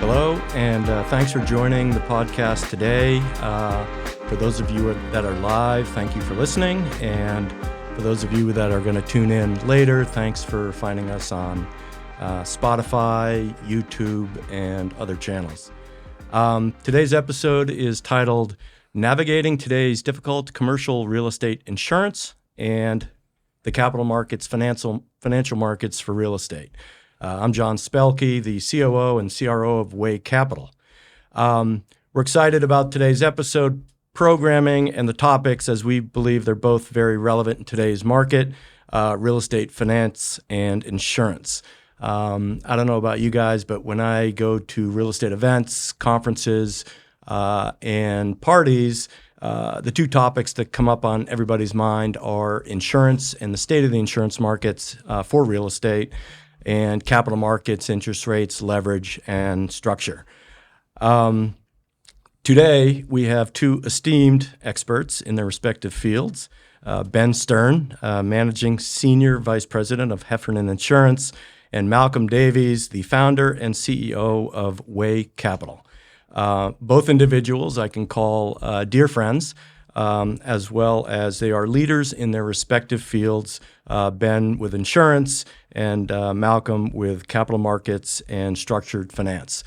Hello, and thanks for joining the podcast today. For those of you that are live, thank you for listening. And for those of you that are going to tune in later, thanks for finding us on Spotify, YouTube, and other channels. Today's episode is titled Navigating Today's Difficult Commercial Real Estate Insurance and the Capital Markets, Financial Markets for Real Estate. I'm Jon Spelke, the COO and CRO of Way Capital. We're excited about today's episode programming and the topics as we believe they're both very relevant in today's market, real estate finance and insurance. I don't know about you guys, but when I go to real estate events, conferences, and parties, the two topics that come up on everybody's mind are insurance and the state of the insurance markets for real estate, and capital markets, interest rates, leverage, and structure. Today, we have two esteemed experts in their respective fields. Ben Stern, Managing Senior Vice President of Heffernan Insurance, and Malcolm Davies, the founder and CEO of Way Capital. Both individuals I can call dear friends, as well as they are leaders in their respective fields, Ben with insurance and Malcolm with capital markets and structured finance.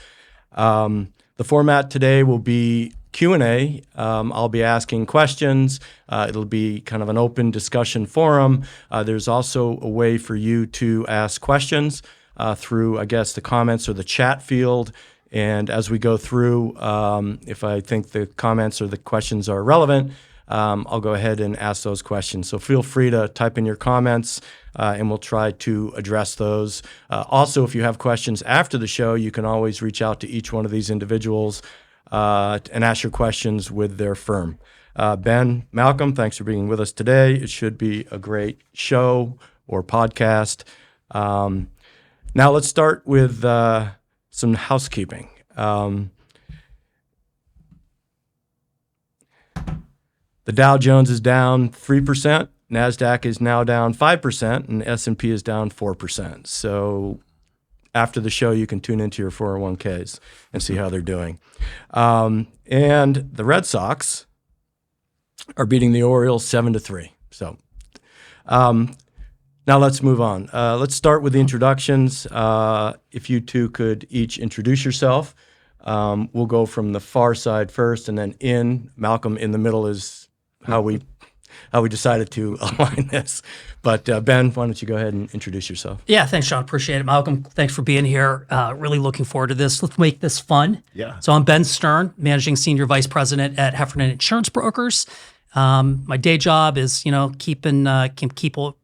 The format today will be Q&A. I'll be asking questions. It'll be kind of an open discussion forum. There's also a way for you to ask questions through, I guess, the comments or the chat field. And as we go through, if I think the comments or the questions are relevant, I'll go ahead and ask those questions. So feel free to type in your comments, and we'll try to address those. Also, if you have questions after the show, you can always reach out to each one of these individuals and ask your questions with their firm. Ben, Malcolm, thanks for being with us today. It should be a great show or podcast. Now let's start with some housekeeping. The Dow Jones is down 3%, NASDAQ is now down 5%, and S&P is down 4%. So after the show, you can tune into your 401ks and see how they're doing. And the Red Sox are beating the Orioles 7-3. So now let's move on. Let's start with the introductions. If you two could each introduce yourself. We'll go from the far side first, and then in. Malcolm in the middle is how we decided to align this. But Ben, why don't you go ahead and introduce yourself? Yeah, thanks, Jon. Appreciate it. Malcolm, thanks for being here. Really looking forward to this. Let's make this fun. Yeah. So I'm Ben Stern, Managing Senior Vice President at Heffernan Insurance Brokers. My day job is, keeping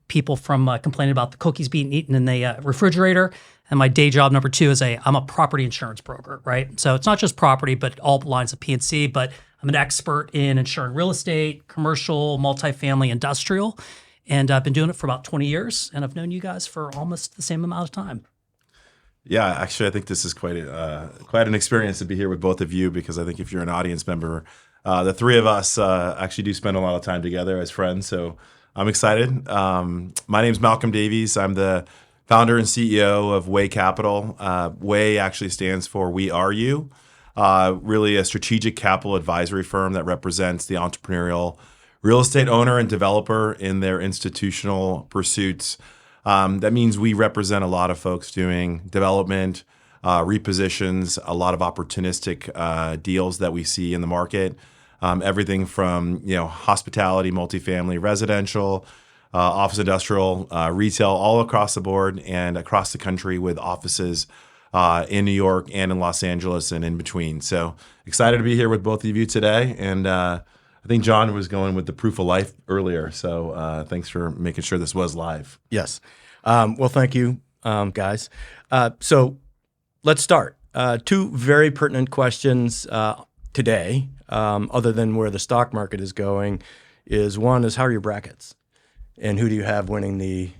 people from complaining about the cookies being eaten in the refrigerator. And my day job number two is I'm a property insurance broker, right? So it's not just property, but all lines of P&C, but I'm an expert in insuring real estate, commercial, multifamily, industrial. And I've been doing it for about 20 years, and I've known you guys for almost the same amount of time. Yeah, actually, I think this is quite an experience to be here with both of you, because I think if you're an audience member, the three of us actually do spend a lot of time together as friends. So I'm excited. My name's Malcolm Davies. I'm the founder and CEO of Way Capital. Way actually stands for We Are You, really a strategic capital advisory firm that represents the entrepreneurial real estate owner and developer in their institutional pursuits. That means we represent a lot of folks doing development, repositions, a lot of opportunistic deals that we see in the market. Everything from hospitality, multifamily, residential, office industrial, retail, all across the board and across the country, with offices in New York and in Los Angeles and in between. So excited to be here with both of you today. And I think Jon was going with the proof of life earlier. So thanks for making sure this was live. Yes. Well, thank you, guys. So let's start. Two very pertinent questions today, other than where the stock market is going, one is how are your brackets? And who do you have winning the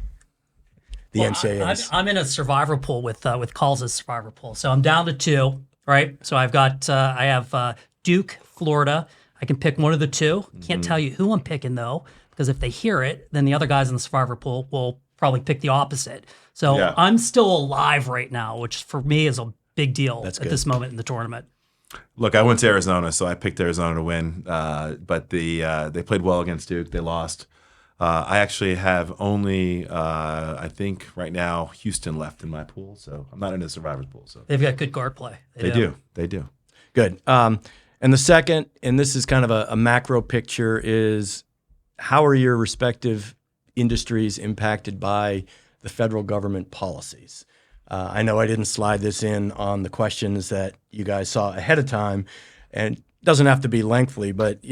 NCAAs? I'm in a survivor pool with Calls' survivor pool. So I'm down to two, right? So I have Duke, Florida. I can pick one of the two. Can't tell you who I'm picking, though, because if they hear it, then the other guys in the survivor pool will probably pick the opposite. So Yeah. I'm still alive right now, which for me is a big deal at this moment in the tournament. Look, I went to Arizona, so I picked Arizona to win. But they played well against Duke. They lost. I actually have only, I think right now, Houston left in my pool, so I'm not in the survivors pool. So They've got good guard play. They do. Good. And the second, and this is kind of a macro picture, is how are your respective industries impacted by the federal government policies? I know I didn't slide this in on the questions that you guys saw ahead of time, and it doesn't have to be lengthy, but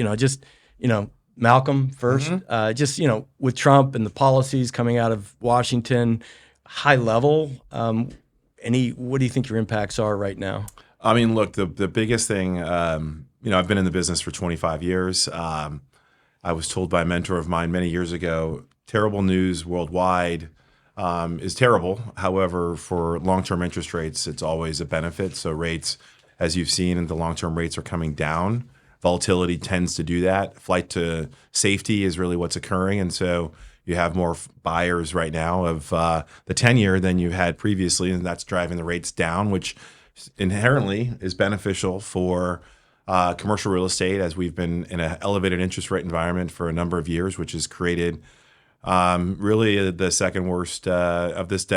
Malcolm first, with Trump and the policies coming out of Washington, high level, what do you think your impacts are right now? I mean, look, the biggest thing, I've been in the business for 25 years. I was told by a mentor of mine many years ago, terrible news worldwide is terrible. However, for long-term interest rates, it's always a benefit. So rates, as you've seen, and the long-term rates are coming down. Volatility tends to do that. Flight to safety is really what's occurring. And so you have more buyers right now of the 10-year than you had previously, and that's driving the rates down, which inherently is beneficial for commercial real estate, as we've been in an elevated interest rate environment for a number of years, which has created really the second worst of this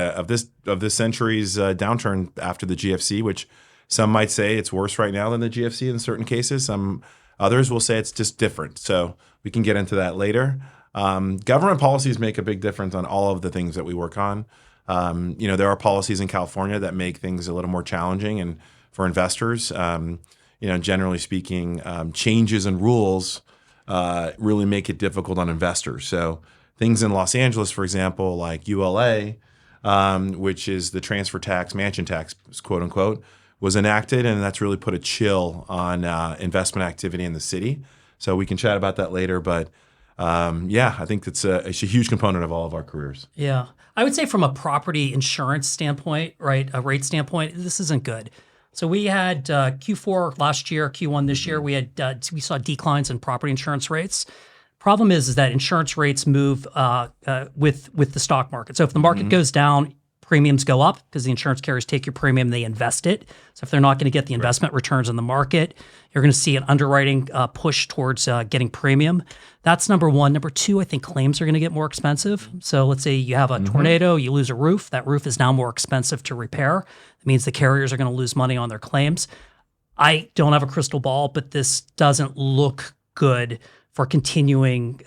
century's downturn after the GFC, which some might say it's worse right now than the GFC in certain cases. Some others will say it's just different. So we can get into that later. Government policies make a big difference on all of the things that we work on. There are policies in California that make things a little more challenging, and for investors, generally speaking, changes in rules really make it difficult on investors. So things in Los Angeles, for example, like ULA, which is the transfer tax, mansion tax, quote unquote, was enacted, and that's really put a chill on investment activity in the city. So we can chat about that later, but I think it's a huge component of all of our careers. Yeah. I would say from a property insurance standpoint, right, a rate standpoint, this isn't good. So we had Q4 last year, Q1 this year, we saw declines in property insurance rates. Problem is that insurance rates move with the stock market. So if the market goes down, premiums go up because the insurance carriers take your premium, they invest it. So if they're not going to get the investment returns in the market, you're going to see an underwriting push towards getting premium. That's number one. Number two, I think claims are going to get more expensive. So let's say you have a tornado, you lose a roof. That roof is now more expensive to repair. It means the carriers are going to lose money on their claims. I don't have a crystal ball, but this doesn't look good for continuing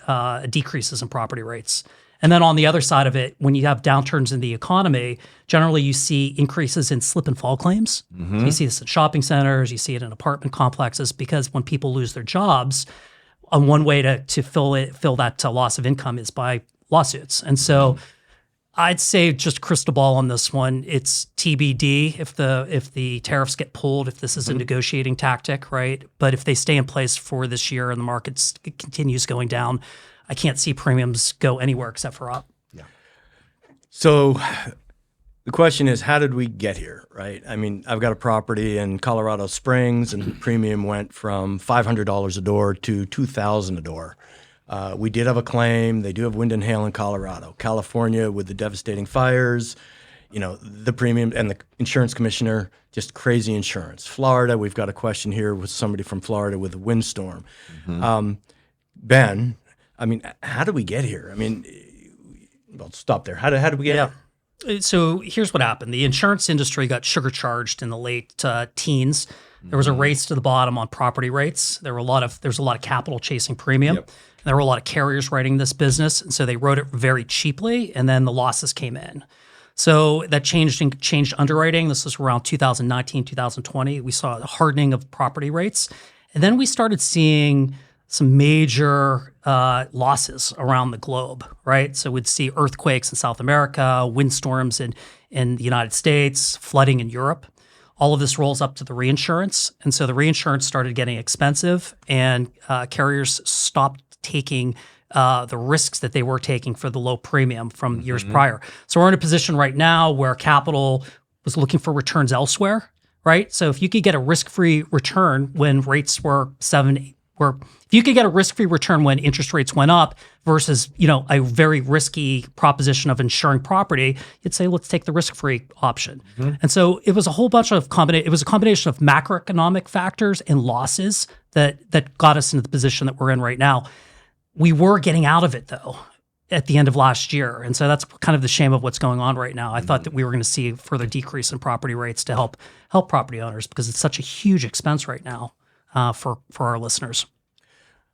decreases in property rates. And then on the other side of it, when you have downturns in the economy, generally you see increases in slip and fall claims. So you see this in shopping centers, you see it in apartment complexes, because when people lose their jobs, one way to fill that loss of income is by lawsuits. And so I'd say just crystal ball on this one. It's TBD if the tariffs get pulled, if this is a negotiating tactic, right? But if they stay in place for this year and the market continues going down, I can't see premiums go anywhere except for up. Yeah. So the question is, how did we get here, right? I mean, I've got a property in Colorado Springs, and the premium went from $500 a door to $2,000 a door. We did have a claim. They do have wind and hail in Colorado. California, with the devastating fires, the premium, and the insurance commissioner, just crazy insurance. Florida, we've got a question here with somebody from Florida with a windstorm. Ben, I mean, how did we get here? I mean, I'll stop there. How did we get here? So here's what happened. The insurance industry got sugar charged in the late teens. There was a race to the bottom on property rates. There was a lot of capital chasing premium. Yep. There were a lot of carriers writing this business, and so they wrote it very cheaply, and then the losses came in. So that changed underwriting. This was around 2019, 2020. We saw a hardening of property rates, and then we started seeing some major losses around the globe, right? So we'd see earthquakes in South America, windstorms in the United States, flooding in Europe. All of this rolls up to the reinsurance. And so the reinsurance started getting expensive, and carriers stopped taking the risks that they were taking for the low premium from years prior. So we're in a position right now where capital was looking for returns elsewhere, right? So if you could get a risk-free return when rates were 7, where if you could get a risk-free return when interest rates went up versus, a very risky proposition of insuring property, you'd say, let's take the risk-free option. And so it was a whole bunch of it was a combination of macroeconomic factors and losses that got us into the position that we're in right now. We were getting out of it though at the end of last year. And so that's kind of the shame of what's going on right now. I thought that we were going to see a further decrease in property rates to help property owners because it's such a huge expense right now for our listeners.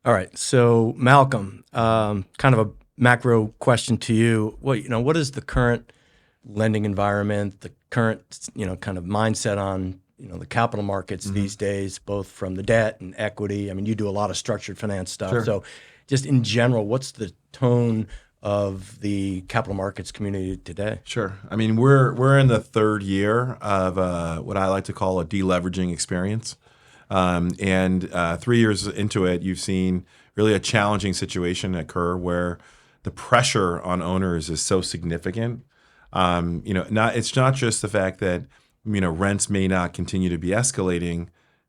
All right. So Malcolm, kind of a macro question to you. What is the current lending environment, the current, kind of mindset on, the capital markets these days, both from the debt and equity? I mean, you do a lot of structured finance stuff. Sure. So just in general, what's the tone of the capital markets community today? Sure. I mean, we're in the third year of what I like to call a deleveraging experience. And 3 years into it, you've seen really a challenging situation occur where the pressure on owners is so significant. It's not just the fact that, rents may not continue to be escalating.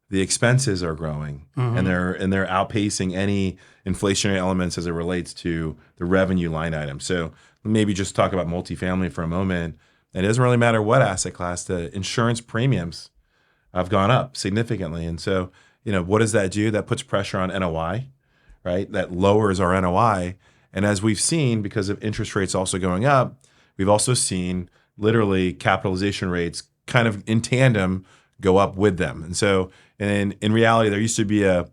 The expenses are growing and they're outpacing any inflationary elements as it relates to the revenue line item. So maybe just talk about multifamily for a moment. It doesn't really matter what asset class, the insurance premiums have gone up significantly. And so, what does that do? That puts pressure on NOI, right? That lowers our NOI. And as we've seen, because of interest rates also going up, we've also seen literally capitalization rates kind of in tandem go up with them. And so in reality, there used to be a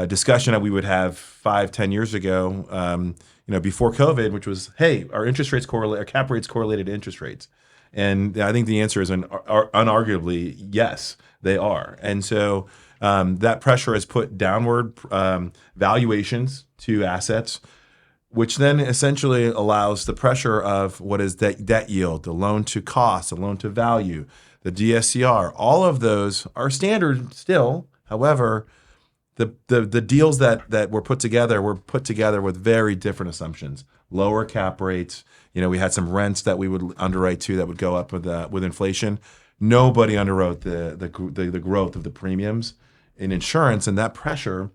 discussion that we would have 5-10 years ago, before COVID, which was, hey, our interest rates correlate, our cap rates correlated to interest rates. And I think the answer is unarguably yes, they are. And so that pressure has put downward valuations to assets, which then essentially allows the pressure of what is debt yield, the loan to cost, the loan to value, the DSCR. All of those are standard still. However, the deals that were put together with very different assumptions. Lower cap rates. We had some rents that we would underwrite to that would go up with inflation. Nobody underwrote the growth of the premiums in insurance, and that pressure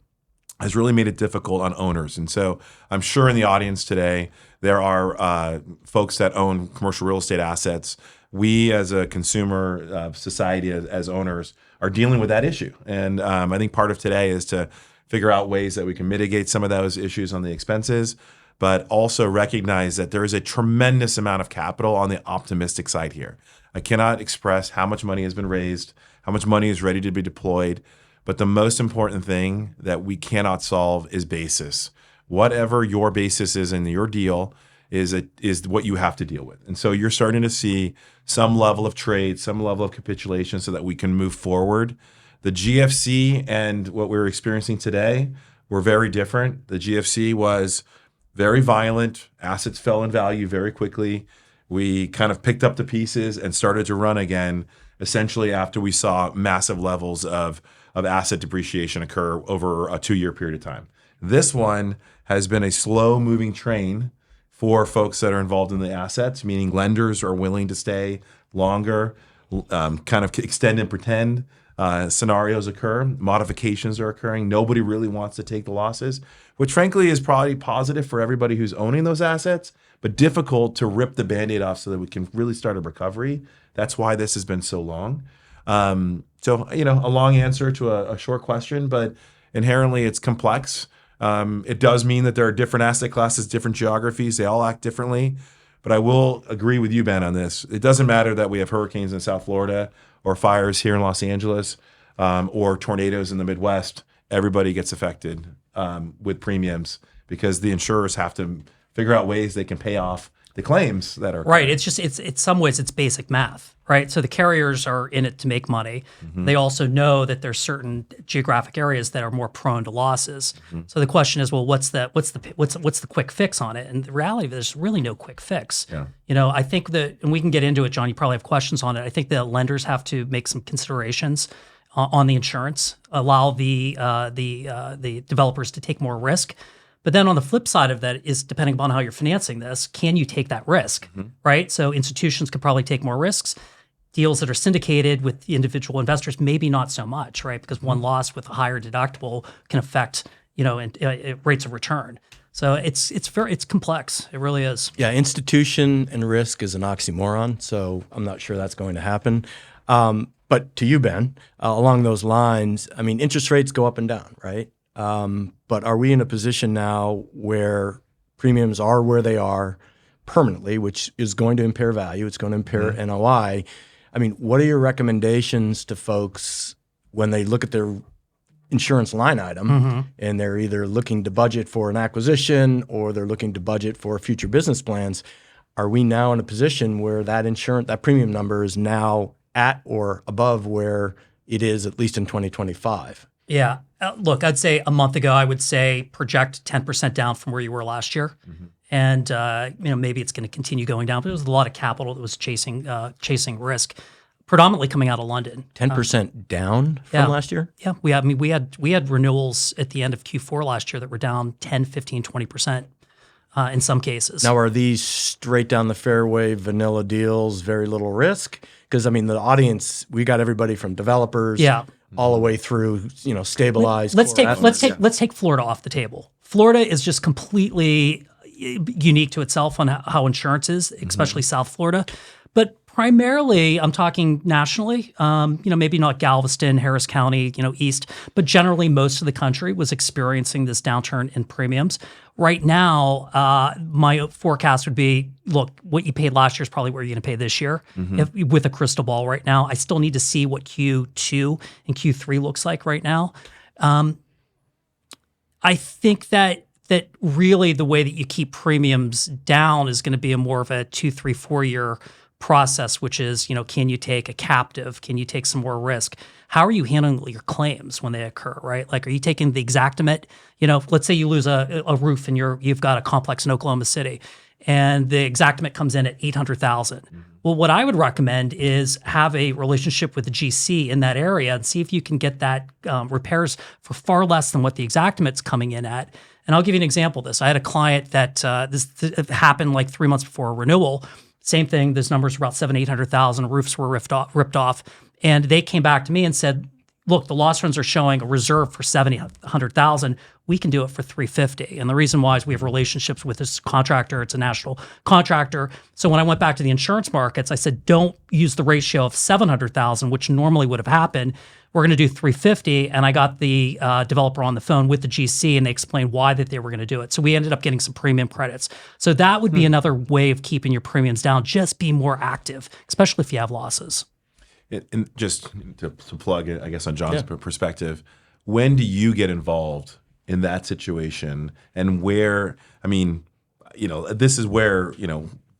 has really made it difficult on owners. And so I'm sure in the audience today there are folks that own commercial real estate assets. We as a consumer society, as owners, are dealing with that issue. And I think part of today is to figure out ways that we can mitigate some of those issues on the expenses, but also recognize that there is a tremendous amount of capital on the optimistic side here. I cannot express how much money has been raised, how much money is ready to be deployed, but the most important thing that we cannot solve is basis. Whatever your basis is in your deal is what you have to deal with. And so you're starting to see some level of trade, some level of capitulation so that we can move forward. The GFC and what we're experiencing today were very different. The GFC was very violent. Assets fell in value very quickly. We kind of picked up the pieces and started to run again, essentially after we saw massive levels of asset depreciation occur over a 2-year period of time. This one has been a slow-moving train for folks that are involved in the assets, meaning lenders are willing to stay longer, kind of extend and pretend scenarios occur, modifications are occurring. Nobody really wants to take the losses, which frankly is probably positive for everybody who's owning those assets, but difficult to rip the Band-Aid off so that we can really start a recovery. That's why this has been so long. So, a long answer to a short question, but inherently it's complex. It does mean that there are different asset classes, different geographies. They all act differently. But I will agree with you, Ben, on this. It doesn't matter that we have hurricanes in South Florida or fires here in Los Angeles or tornadoes in the Midwest. Everybody gets affected with premiums because the insurers have to figure out ways they can pay off the claims that are right. It's some ways it's basic math, right? So the carriers are in it to make money. Mm-hmm. They also know that there's certain geographic areas that are more prone to losses. Mm-hmm. So the question is, well, what's the quick fix on it? And the reality of it, there's really no quick fix. Yeah. I think and we can get into it, John. You probably have questions on it. I think the lenders have to make some considerations on the insurance, allow the developers to take more risk. But then on the flip side of that is, depending upon how you're financing this, can you take that risk, right? So institutions could probably take more risks. Deals that are syndicated with the individual investors, maybe not so much, right? Because one loss with a higher deductible can affect and rates of return. So it's complex. It really is. Yeah, institution and risk is an oxymoron, so I'm not sure that's going to happen. But to you, Ben, along those lines, I mean, interest rates go up and down, right? But are we in a position now where premiums are where they are permanently, which is going to impair value, it's going to impair NOI? I mean, what are your recommendations to folks when they look at their insurance line item and they're either looking to budget for an acquisition or they're looking to budget for future business plans? Are we now in a position where that premium number is now at or above where it is at least in 2025? Yeah. Look, I'd say a month ago, I would say project 10% down from where you were last year. And maybe it's going to continue going down. But there was a lot of capital that was chasing risk, predominantly coming out of London. 10% down from last year? Yeah, we had renewals at the end of Q4 last year that were down 10, 15, 20% in some cases. Now, are these straight down the fairway vanilla deals, very little risk? Because I mean, the audience, we got everybody from developers all the way through, stabilized. Let's take Florida off the table. Florida is just completely unique to itself on how insurance is, especially South Florida. But primarily, I'm talking nationally, maybe not Galveston, Harris County, east, but generally most of the country was experiencing this downturn in premiums. Right now, my forecast would be, look, what you paid last year is probably what you're going to pay this year with a crystal ball right now. I still need to see what Q2 and Q3 looks like right now. I think that really the way that you keep premiums down is going to be a more of a 2, 3, 4 year process, which is, can you take a captive? Can you take some more risk? How are you handling your claims when they occur, right? Like, are you taking the exactimate? Let's say you lose a roof and you've got a complex in Oklahoma City and the exactimate comes in at $800,000. Well, what I would recommend is have a relationship with the GC in that area and see if you can get that repairs for far less than what the exactimate's coming in at. And I'll give you an example of this. I had a client that this happened like 3 months before a renewal. Same thing. Those numbers were about $700,000-800,000. Roofs were ripped off, and they came back to me and said, "Look, the loss runs are showing a reserve for $700,000. We can do it for $350,000." And the reason why is we have relationships with this contractor. It's a national contractor. So when I went back to the insurance markets, I said, "Don't use the ratio of $700,000, which normally would have happened. We're going to do $350,000." And I got the developer on the phone with the GC, and they explained why that they were going to do it. So we ended up getting some premium credits. So that would be another way of keeping your premiums down. Just be more active, especially if you have losses. And just to plug it, I guess, on Jon's perspective, when do you get involved in that situation? And where, this is where,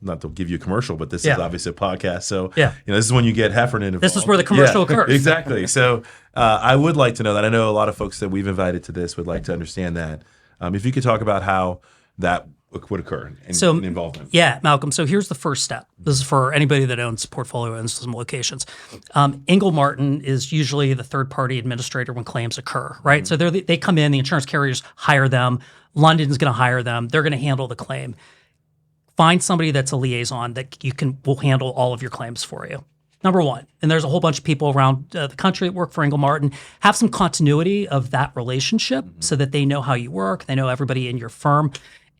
not to give you a commercial, but this is obviously a podcast. So, this is when you get Heffernan involved. This is where the commercial occurs. Exactly. So I would like to know that. I know a lot of folks that we've invited to this would like to understand that. If you could talk about how that would occur in involvement. Yeah, Malcolm. So here's the first step. This is for anybody that owns portfolio in some locations. Ingle Martin is usually the third-party administrator when claims occur, right? So they come in, the insurance carriers hire them. London's going to hire them. They're going to handle the claim. Find somebody that's a liaison that will handle all of your claims for you. Number one. And there's a whole bunch of people around the country that work for Ingle Martin. Have some continuity of that relationship so that they know how you work. They know everybody in your firm.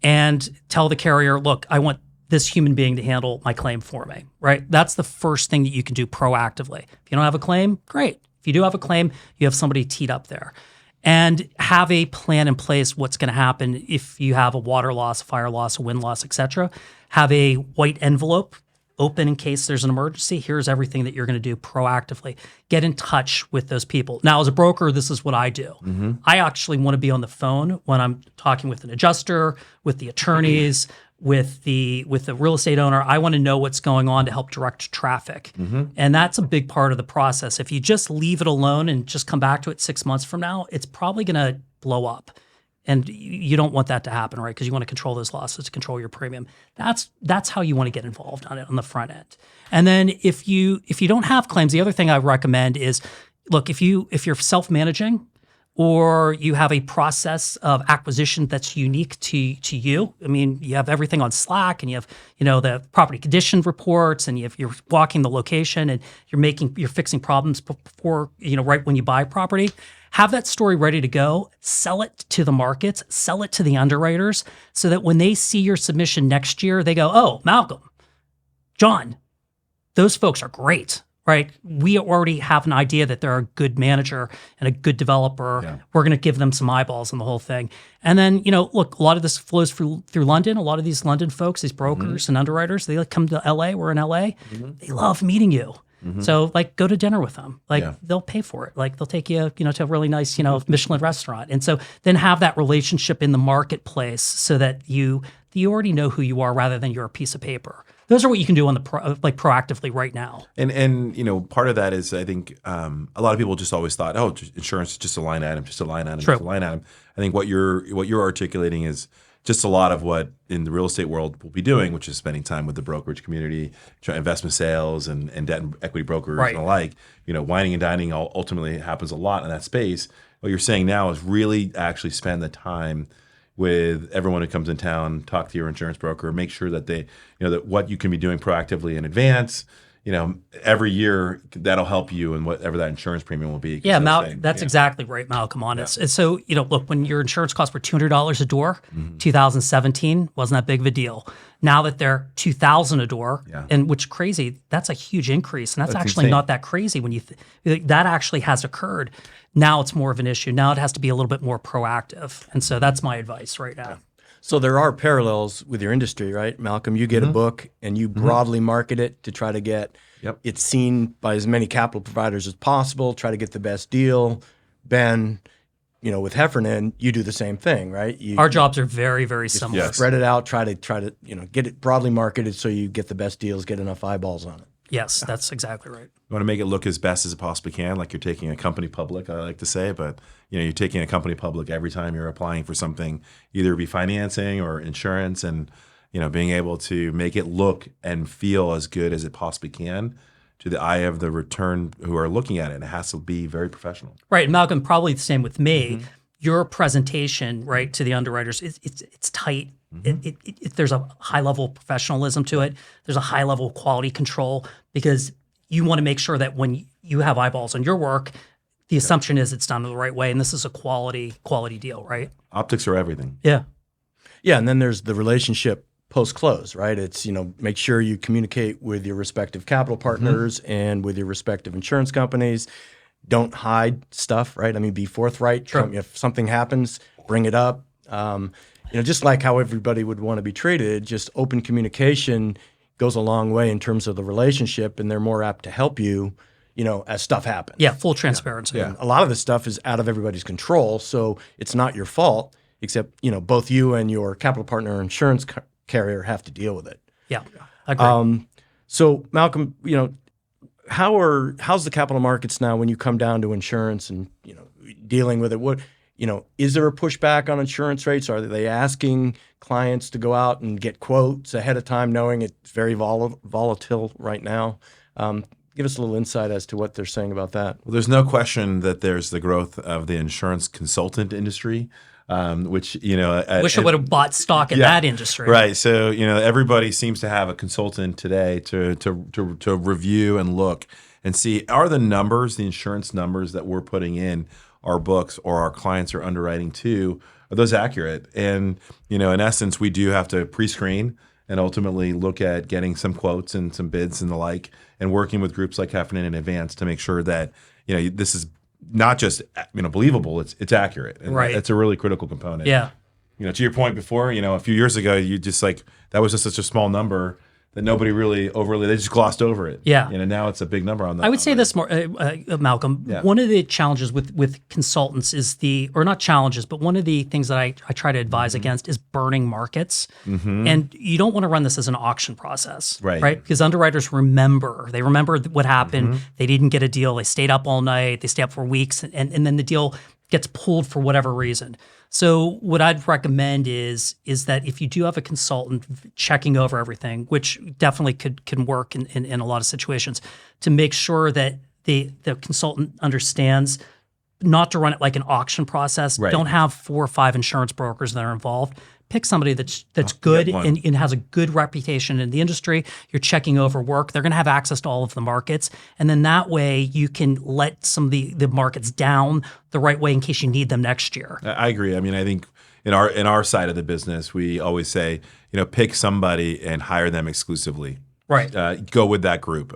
And tell the carrier, look, I want this human being to handle my claim for me, right? That's the first thing that you can do proactively. If you don't have a claim, great. If you do have a claim, you have somebody teed up there. And have a plan in place what's going to happen if you have a water loss, a fire loss, a wind loss, et cetera. Have a white envelope open in case there's an emergency. Here's everything that you're going to do proactively. Get in touch with those people. Now, as a broker, this is what I do. I actually want to be on the phone when I'm talking with an adjuster, with the attorneys, with the real estate owner. I want to know what's going on to help direct traffic. And that's a big part of the process. If you just leave it alone and just come back to it 6 months from now, it's probably going to blow up. And you don't want that to happen, right? Because you want to control those losses, control your premium. That's how you want to get involved on it on the front end. And then if you don't have claims, the other thing I recommend is, look, if you're self-managing or you have a process of acquisition that's unique to you. I mean, you have everything on Slack, and you have the property condition reports, and you're walking the location, and you're fixing problems before right when you buy property. have that story ready to go, sell it to the markets, sell it to the underwriters, so that when they see your submission next year, they go, oh, Malcolm, Jon, those folks are great, right? We already have an idea that they're a good manager and a good developer. Yeah. We're going to give them some eyeballs on the whole thing. And then, look, a lot of this flows through London. A lot of these London folks, these brokers and underwriters, they come to LA. We're in LA. They love meeting you. So go to dinner with them. They'll pay for it. They'll take you, to a really nice, Michelin restaurant. And so then have that relationship in the marketplace so that you already know who you are rather than you're a piece of paper. Those are what you can do on the proactively right now. And part of that is I think a lot of people just always thought, oh, insurance is just a line item, just a line item, True. just a line item. I think what you're articulating is just a lot of what in the real estate world we'll be doing, which is spending time with the brokerage community, investment sales and debt and equity brokers Right. and the like. Whining and dining ultimately happens a lot in that space. What you're saying now is really actually spend the time with everyone who comes in town, talk to your insurance broker, make sure that they, that what you can be doing proactively in advance. Every year that'll help you in whatever that insurance premium will be. Yeah, that's exactly right, Malcolm, on it. And so, look, when your insurance costs were $200 a door, 2017 wasn't that big of a deal. Now that they're $2,000 a door, and which crazy, that's a huge increase. And that's actually insane. not that crazy when you that actually has occurred. Now it's more of an issue. Now it has to be a little bit more proactive. And so that's my advice right now. So there are parallels with your industry, right? Malcolm, you get a book and you broadly market it to try to get it seen by as many capital providers as possible, try to get the best deal. Ben, with Heffernan, you do the same thing, right? Our jobs are very, very similar. Yes. Spread it out, try to get it broadly marketed so you get the best deals, get enough eyeballs on it. Yes, that's exactly right. You want to make it look as best as it possibly can, like you're taking a company public, I like to say, but you're taking a company public every time you're applying for something, either be financing or insurance, and being able to make it look and feel as good as it possibly can to the eye of the return who are looking at it. It has to be very professional. Right, and Malcolm, probably the same with me. Your presentation, right, to the underwriters, it's tight. There's a high level of professionalism to it. There's a high level of quality control because you want to make sure that when you have eyeballs on your work, the assumption is it's done the right way, and this is a quality deal, right? Optics are everything. Yeah. Yeah, and then there's the relationship post-close, right? It's, make sure you communicate with your respective capital partners and with your respective insurance companies. Don't hide stuff, right? Be forthright. Sure. If something happens, bring it up. Just like how everybody would want to be treated, just open communication goes a long way in terms of the relationship, and they're more apt to help you, as stuff happens. Yeah, full transparency. Yeah. A lot of this stuff is out of everybody's control, so it's not your fault, except, both you and your capital partner or insurance carrier have to deal with it. Yeah, I agree. So Malcolm, how's the capital markets now when you come down to insurance and, dealing with it? What, is there a pushback on insurance rates? Are they asking clients to go out and get quotes ahead of time, knowing it's very volatile right now? Give us a little insight as to what they're saying about that. Well, there's no question that there's the growth of the insurance consultant industry, which, Wish I would have bought stock in that industry. Right. So, everybody seems to have a consultant today to review and look and see, are the numbers, the insurance numbers that we're putting in our books or our clients are underwriting to, are those accurate? And, in essence, we do have to pre-screen and ultimately look at getting some quotes and some bids and the like, and working with groups like Heffernan in advance to make sure that, this is not just believable, it's accurate. And right. It's a really critical component. Yeah. To your point before, a few years ago, you just that was just such a small number that nobody really they just glossed over it. Yeah. Now it's a big number on that. I would say this more, Malcolm. Yeah. One of the challenges with consultants is or not challenges, but one of the things that I try to advise against is burning markets. And you don't want to run this as an auction process, right? Because underwriters remember what happened. They didn't get a deal. They stayed up all night. They stayed up for weeks, and then the deal gets pulled for whatever reason. So what I'd recommend is that if you do have a consultant checking over everything, which definitely can work in a lot of situations, to make sure that the consultant understands not to run it like an auction process. Right. Don't have 4 or 5 insurance brokers that are involved. pick somebody that's good one. and has a good reputation in the industry. You're checking over work. They're going to have access to all of the markets. And then that way you can let some of the markets down the right way in case you need them next year. I agree. I mean, I think in our side of the business, we always say, pick somebody and hire them exclusively. Right. Go with that group.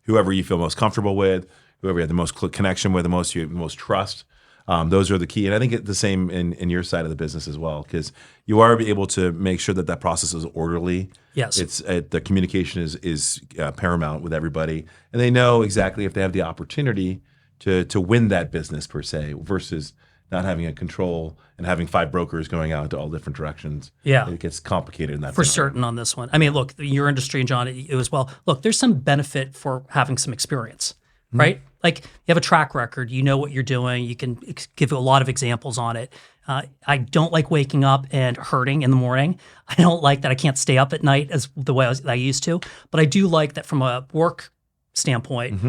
Whoever you feel most comfortable with, whoever you have the most connection with, the most trust. Those are the key. And I think it's the same in your side of the business as well, because you are able to make sure that process is orderly. Yes. The communication is paramount with everybody. And they know exactly if they have the opportunity to win that business per se, versus not having a control and having 5 brokers going out to all different directions. Yeah. It gets complicated in that For scenario. certain on this one. I mean, look, your industry, and John, it as well. Look, there's some benefit for having some experience, right? Like you have a track record, you know what you're doing. You can give you a lot of examples on it. I don't like waking up and hurting in the morning. I don't like that I can't stay up at night as the way I used to. But I do like that from a work standpoint.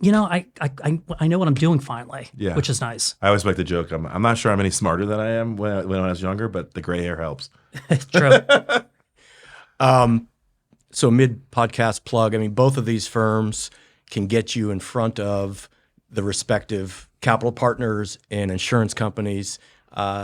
I know what I'm doing finally, which is nice. I always make the joke, I'm not sure I'm any smarter than I am when I was younger, but the gray hair helps. True. So mid-podcast plug, I mean, both of these firms can get you in front of the respective capital partners and insurance companies.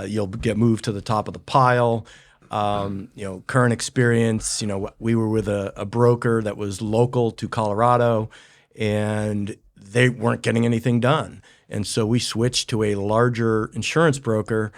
You'll get moved to the top of the pile. Current experience, we were with a broker that was local to Colorado, and they weren't getting anything done. And so we switched to a larger insurance broker,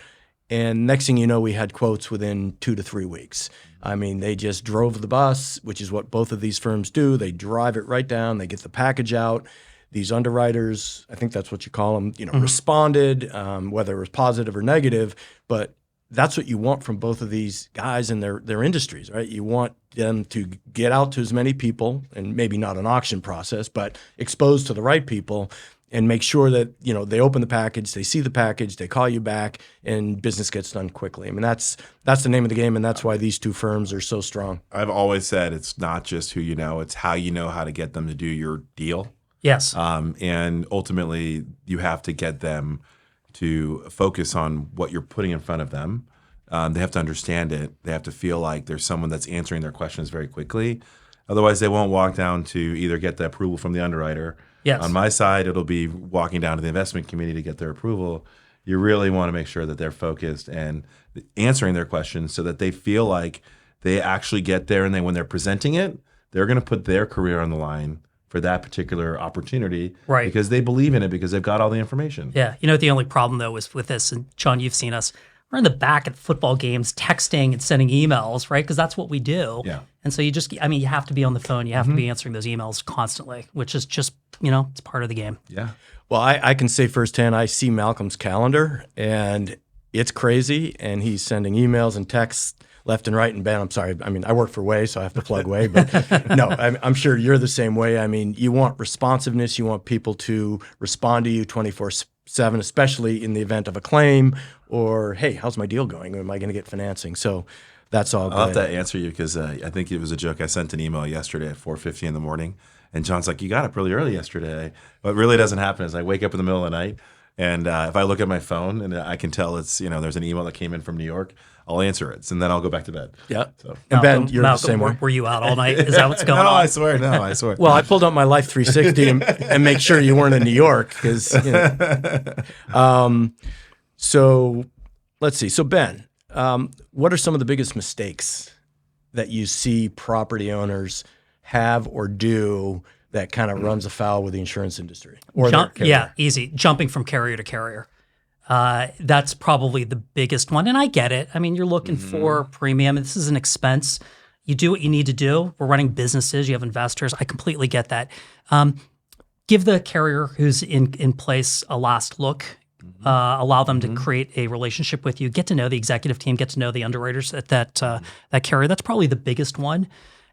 and next thing you know, we had quotes within 2 to 3 weeks. I mean, they just drove the bus, which is what both of these firms do. They drive it right down. They get the package out. These underwriters, I think that's what you call them, responded, whether it was positive or negative. But that's what you want from both of these guys in their industries, right? You want them to get out to as many people, and maybe not an auction process, but exposed to the right people, and make sure that they open the package, they see the package, they call you back, and business gets done quickly. I mean, that's the name of the game, and that's why these two firms are so strong. I've always said it's not just who you know, it's how you know how to get them to do your deal. Yes. And ultimately, you have to get them to focus on what you're putting in front of them. They have to understand it. They have to feel like there's someone that's answering their questions very quickly. Otherwise, they won't walk down to either get the approval from the underwriter. Yes. On my side, it'll be walking down to the investment committee to get their approval. You really want to make sure that they're focused and answering their questions so that they feel like they actually get there, and then when they're presenting it, they're going to put their career on the line for that particular opportunity, right? Because they believe in it, because they've got all the information. Yeah. The only problem though is with this, and John, you've seen us, we're in the back at football games texting and sending emails, right? Because that's what we do. Yeah. And so you have to be on the phone. You have to be answering those emails constantly, which is just, it's part of the game. Yeah. Well, I can say firsthand, I see Malcolm's calendar, and it's crazy, and he's sending emails and texts left and right. And Ben, I'm sorry, I mean, I work for Way, so I have to plug Way, but no, I'm sure you're the same way. I mean, you want responsiveness. You want people to respond to you 24/7, especially in the event of a claim, or, hey, how's my deal going? Am I going to get financing? So that's all good. I'll have to answer you, because I think it was a joke. I sent an email yesterday at 4:50 in the morning, and John's like, you got up really early yesterday. What really doesn't happen is I wake up in the middle of the night, and if I look at my phone and I can tell it's, there's an email that came in from New York, I'll answer it, and then I'll go back to bed. Yeah. So. And Ben, you're the same way. Were you out all night? Is that what's going on? No, I swear. No, I swear. Well, I pulled up my Life 360 and make sure you weren't in New York, because, so let's see. So Ben, what are some of the biggest mistakes that you see property owners have or do that kind of runs afoul with the insurance industry? Or easy. Jumping from carrier to carrier. That's probably the biggest one. And I get it. I mean, you're looking for premium. This is an expense. You do what you need to do. We're running businesses. You have investors. I completely get that. Give the carrier who's in place a last look. Allow them to create a relationship with you. Get to know the executive team. Get to know the underwriters at that carrier. That's probably the biggest one.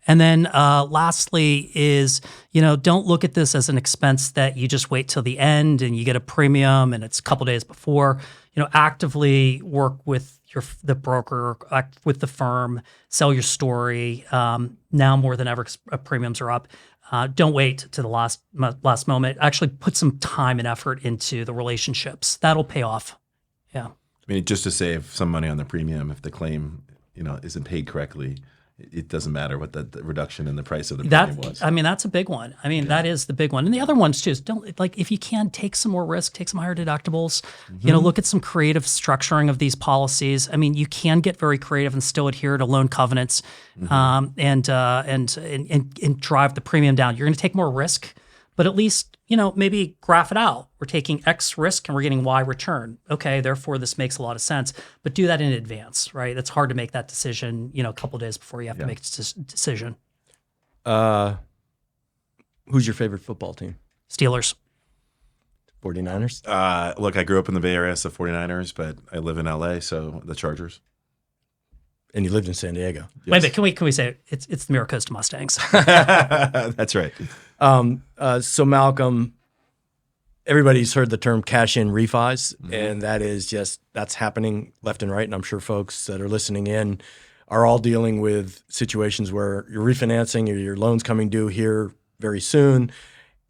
And then lastly is, don't look at this as an expense that you just wait till the end and you get a premium and it's a couple days before. Actively work with the broker, act with the firm, sell your story. Now more than ever, premiums are up. Don't wait to the last moment. Actually put some time and effort into the relationships. That'll pay off. Yeah. I mean, just to save some money on the premium, if the claim, isn't paid correctly, it doesn't matter what the reduction in the price of the premium was. I mean, that's a big one. I mean, that is the big one. And the other ones too is if you can, take some more risk, take some higher deductibles, look at some creative structuring of these policies. I mean, you can get very creative and still adhere to loan covenants, and drive the premium down. You're going to take more risk, but at least, maybe graph it out. We're taking X risk and we're getting Y return. Okay, therefore this makes a lot of sense. But do that in advance, right? It's hard to make that decision, a couple of days before you have to make a decision. Who's your favorite football team? Steelers. 49ers? Look, I grew up in the Bay Area, so 49ers, but I live in LA, so the Chargers. And you lived in San Diego. Yes. Wait a minute, can we say it's the Maricosta Mustangs? That's right. So Malcolm, everybody's heard the term cash-in refis, and that's happening left and right. And I'm sure folks that are listening in are all dealing with situations where you're refinancing or your loan's coming due here very soon,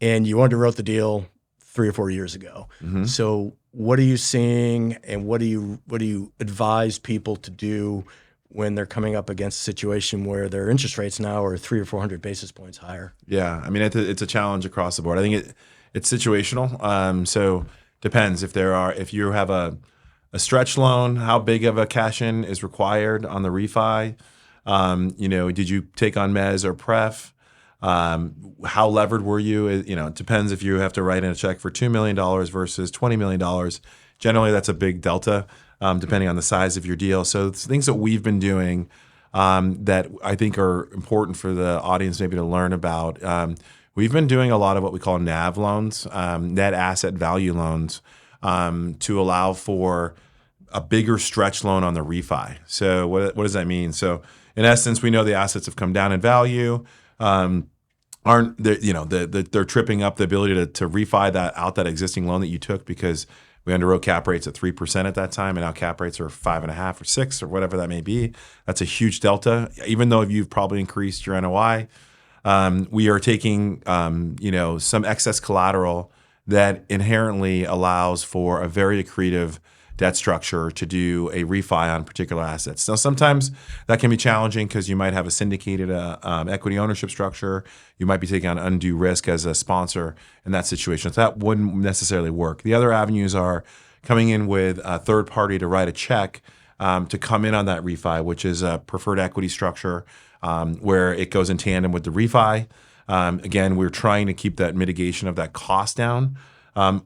and you underwrote the deal 3 or 4 years ago. So what are you seeing, and what do you advise people to do when they're coming up against a situation where their interest rates now are 300 or 400 basis points higher? Yeah, I mean, it's a challenge across the board. I think it's situational. So depends if you have a stretch loan, how big of a cash in is required on the refi. Did you take on mezz or pref? How levered were you? It depends if you have to write in a check for $2 million versus $20 million. Generally, that's a big delta. Depending on the size of your deal. So things that we've been doing that I think are important for the audience maybe to learn about. We've been doing a lot of what we call NAV loans, net asset value loans, to allow for a bigger stretch loan on the refi. So what does that mean? So in essence, we know the assets have come down in value. They're tripping up the ability to refi that existing loan that you took because we underwrote cap rates at 3% at that time, and now cap rates are 5.5 or 6 or whatever that may be. That's a huge delta. Even though you've probably increased your NOI, we are taking some excess collateral that inherently allows for a very accretive debt structure to do a refi on particular assets. Now, sometimes that can be challenging because you might have a syndicated equity ownership structure. You might be taking on undue risk as a sponsor in that situation. So that wouldn't necessarily work. The other avenues are coming in with a third party to write a check to come in on that refi, which is a preferred equity structure where it goes in tandem with the refi. Again, we're trying to keep that mitigation of that cost down.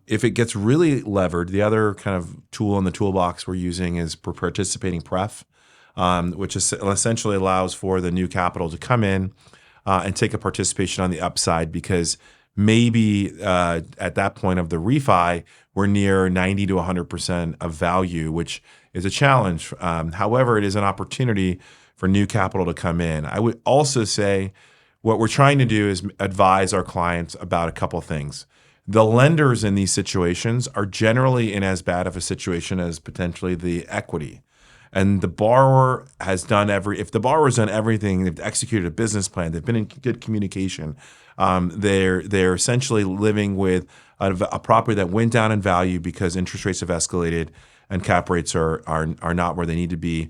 If it gets really levered, the other kind of tool in the toolbox we're using is participating pref, which essentially allows for the new capital to come in and take a participation on the upside because maybe at that point of the refi, we're near 90 to 100% of value, which is a challenge. However, it is an opportunity for new capital to come in. I would also say what we're trying to do is advise our clients about a couple things. The lenders in these situations are generally in as bad of a situation as potentially the equity. And the borrower has done if the borrower's done everything, they've executed a business plan, they've been in good communication, they're essentially living with a property that went down in value because interest rates have escalated and cap rates are not where they need to be.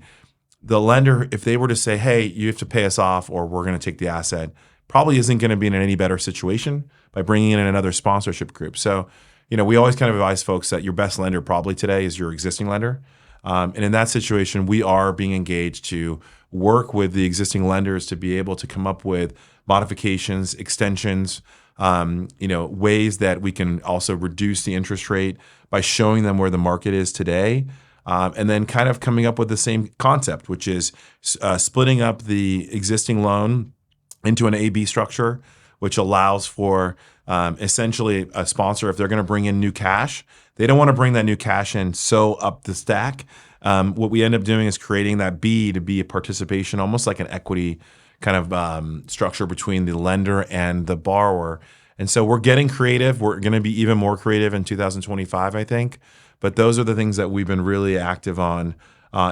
The lender, if they were to say, hey, you have to pay us off or we're going to take the asset, probably isn't going to be in any better situation by bringing in another sponsorship group. So, we always kind of advise folks that your best lender probably today is your existing lender. And in that situation, we are being engaged to work with the existing lenders to be able to come up with modifications, extensions, ways that we can also reduce the interest rate by showing them where the market is today. And then kind of coming up with the same concept, which is splitting up the existing loan into an A-B structure, which allows for essentially a sponsor, if they're going to bring in new cash, they don't want to bring that new cash in so up the stack. What we end up doing is creating that B to be a participation, almost like an equity kind of structure between the lender and the borrower. And so we're getting creative. We're going to be even more creative in 2025, I think. But those are the things that we've been really active on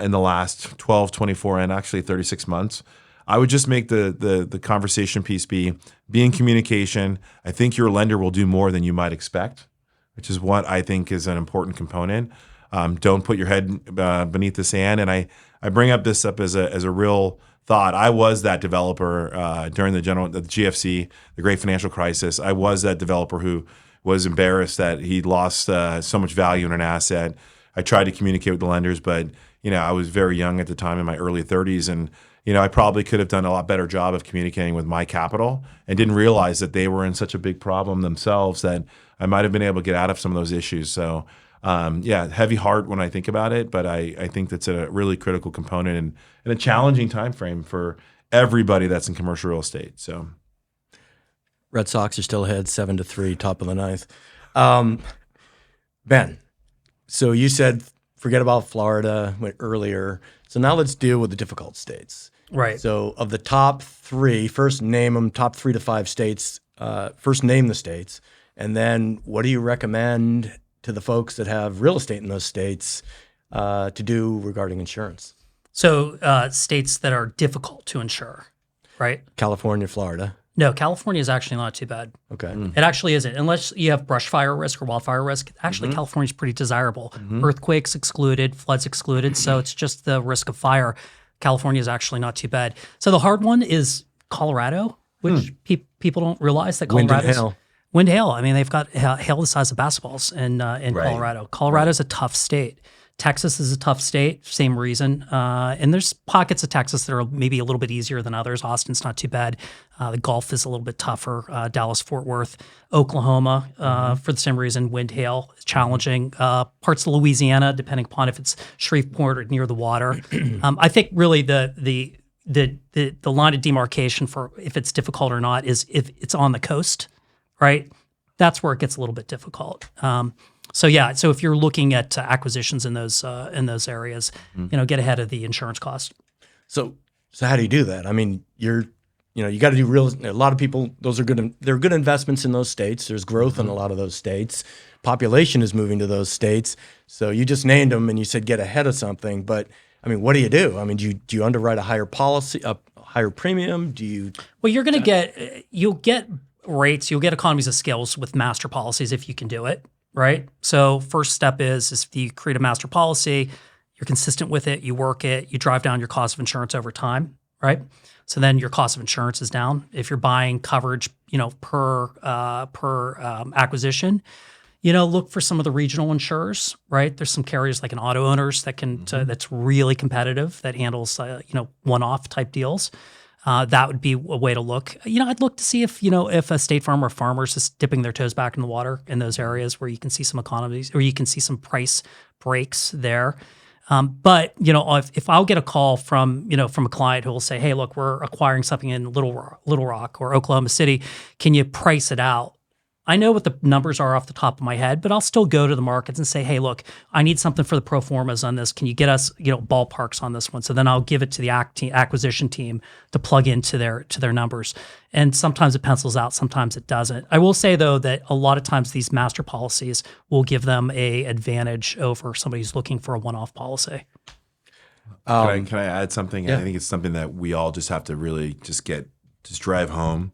in the last 12, 24, and actually 36 months. I would just make the conversation piece be in communication. I think your lender will do more than you might expect, which is what I think is an important component. Don't put your head beneath the sand. And I bring this up as a real thought. I was that developer during the GFC, the Great Financial Crisis. I was that developer who was embarrassed that he'd lost so much value in an asset. I tried to communicate with the lenders, but I was very young at the time, in my early 30s, and I probably could have done a lot better job of communicating with my capital, and didn't realize that they were in such a big problem themselves that I might have been able to get out of some of those issues. So, heavy heart when I think about it, but I think that's a really critical component and a challenging time frame for everybody that's in commercial real estate. So, Red Sox are still ahead 7-3, top of the ninth. Ben, so you said forget about Florida earlier. So now let's deal with the difficult states. Right. So of the top three, first name them, top 3 to 5 states. First name the states, and then what do you recommend to the folks that have real estate in those states to do regarding insurance? So states that are difficult to insure, right? California, Florida. No, California is actually not too bad. Okay. It actually isn't. Unless you have brush fire risk or wildfire risk, actually California is pretty desirable. Earthquakes excluded, floods excluded. So it's just the risk of fire. California is actually not too bad. So the hard one is Colorado, which people don't realize that Colorado Wind and hail. Wind, hail. I mean, they've got hail the size of basketballs in Colorado. Colorado's a tough state. Texas is a tough state, same reason. And there's pockets of Texas that are maybe a little bit easier than others. Austin's not too bad. The Gulf is a little bit tougher. Dallas, Fort Worth, Oklahoma, for the same reason, wind, hail is challenging. Parts of Louisiana, depending upon if it's Shreveport or near the water. I think really the line of demarcation for if it's difficult or not is if it's on the coast, right? That's where it gets a little bit difficult. So if you're looking at acquisitions in those areas, get ahead of the insurance cost. So how do you do that? I mean, you got to do a lot of people, those are good. They're good investments in those states. There's growth in a lot of those states. Population is moving to those states. So you just named them and you said get ahead of something. But I mean, what do you do? I mean, do you underwrite a higher policy, a higher premium? Well, you'll get rates, you'll get economies of scales with master policies if you can do it. Right. So first step is if you create a master policy, you're consistent with it, you work it, you drive down your cost of insurance over time. Right. So then your cost of insurance is down. If you're buying coverage, per acquisition, look for some of the regional insurers. Right. There's some carriers like an Auto Owners that can that's really competitive that handles one-off type deals. That would be a way to look. I'd look to see if a State Farm or Farmers is dipping their toes back in the water in those areas where you can see some economies or you can see some price breaks there. But if I'll get a call from a client who will say, "Hey, look, we're acquiring something in Little Rock or Oklahoma City. Can you price it out?" I know what the numbers are off the top of my head, but I'll still go to the markets and say, "Hey, look, I need something for the pro formas on this. Can you get us, ballparks on this one?" So then I'll give it to the acquisition team to plug into their numbers. And sometimes it pencils out, sometimes it doesn't. I will say though that a lot of times these master policies will give them a advantage over somebody who's looking for a one-off policy. Can I add something? Yeah. I think it's something that we all just have to really just drive home.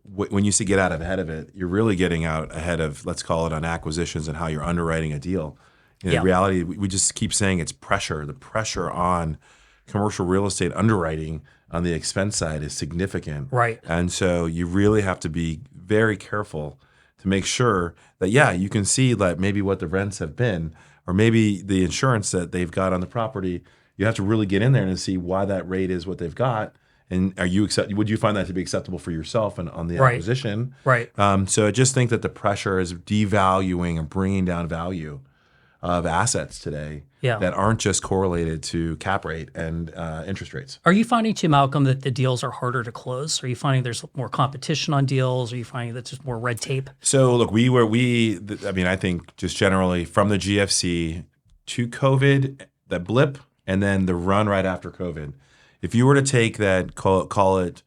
When you say get out ahead of it, you're really getting out ahead of, let's call it, on acquisitions and how you're underwriting a deal. In reality, we just keep saying it's pressure. The pressure on commercial real estate underwriting on the expense side is significant. Right. And so you really have to be very careful to make sure that, you can see that maybe what the rents have been or maybe the insurance that they've got on the property. You have to really get in there and see why that rate is what they've got. And would you find that to be acceptable for yourself and on the acquisition? Right. So I just think that the pressure is devaluing and bringing down value of assets today that aren't just correlated to cap rate and interest rates. Are you finding too, Malcolm, that the deals are harder to close? Are you finding there's more competition on deals? Are you finding that there's more red tape? So look, I think just generally from the GFC to COVID, the blip, and then the run right after COVID. If you were to take that, call it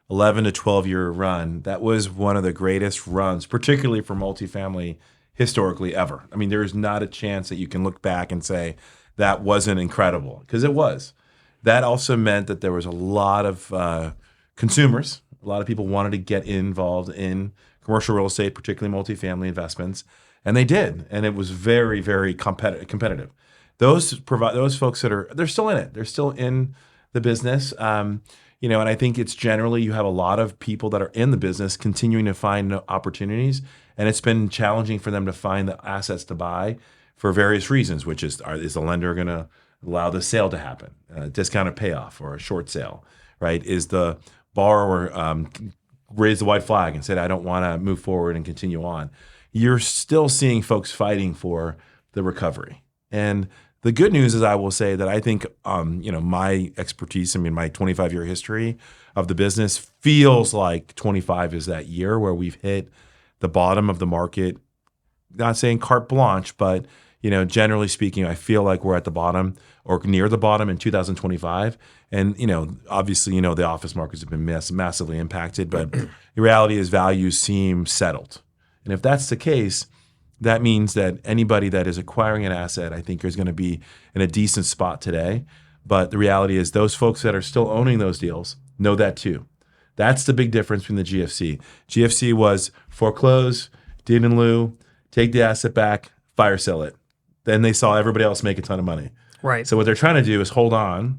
11 to 12 year run, that was one of the greatest runs, particularly for multifamily historically ever. I mean, there is not a chance that you can look back and say that wasn't incredible, because it was. That also meant that there was a lot of consumers, a lot of people wanted to get involved in commercial real estate, particularly multifamily investments. And they did, and it was very, very competitive. Those folks they're still in it. They're still in the business. And I think it's generally you have a lot of people that are in the business continuing to find opportunities, and it's been challenging for them to find the assets to buy for various reasons, which is the lender going to allow the sale to happen, a discounted payoff or a short sale, right? Is the borrower raised the white flag and said, I don't want to move forward and continue on? You're still seeing folks fighting for the recovery. And the good news is I will say that I think, my expertise, my 25-year history of the business feels like 25 is that year where we've hit the bottom of the market. Not saying carte blanche, but generally speaking, I feel like we're at the bottom or near the bottom in 2025. And, obviously, the office markets have been massively impacted, but the reality is values seem settled. And if that's the case, that means that anybody that is acquiring an asset, I think, is going to be in a decent spot today. But the reality is those folks that are still owning those deals know that too. That's the big difference between the GFC. GFC was foreclose, deed in lieu, take the asset back, fire sale it. Then they saw everybody else make a ton of money. Right. So what they're trying to do is hold on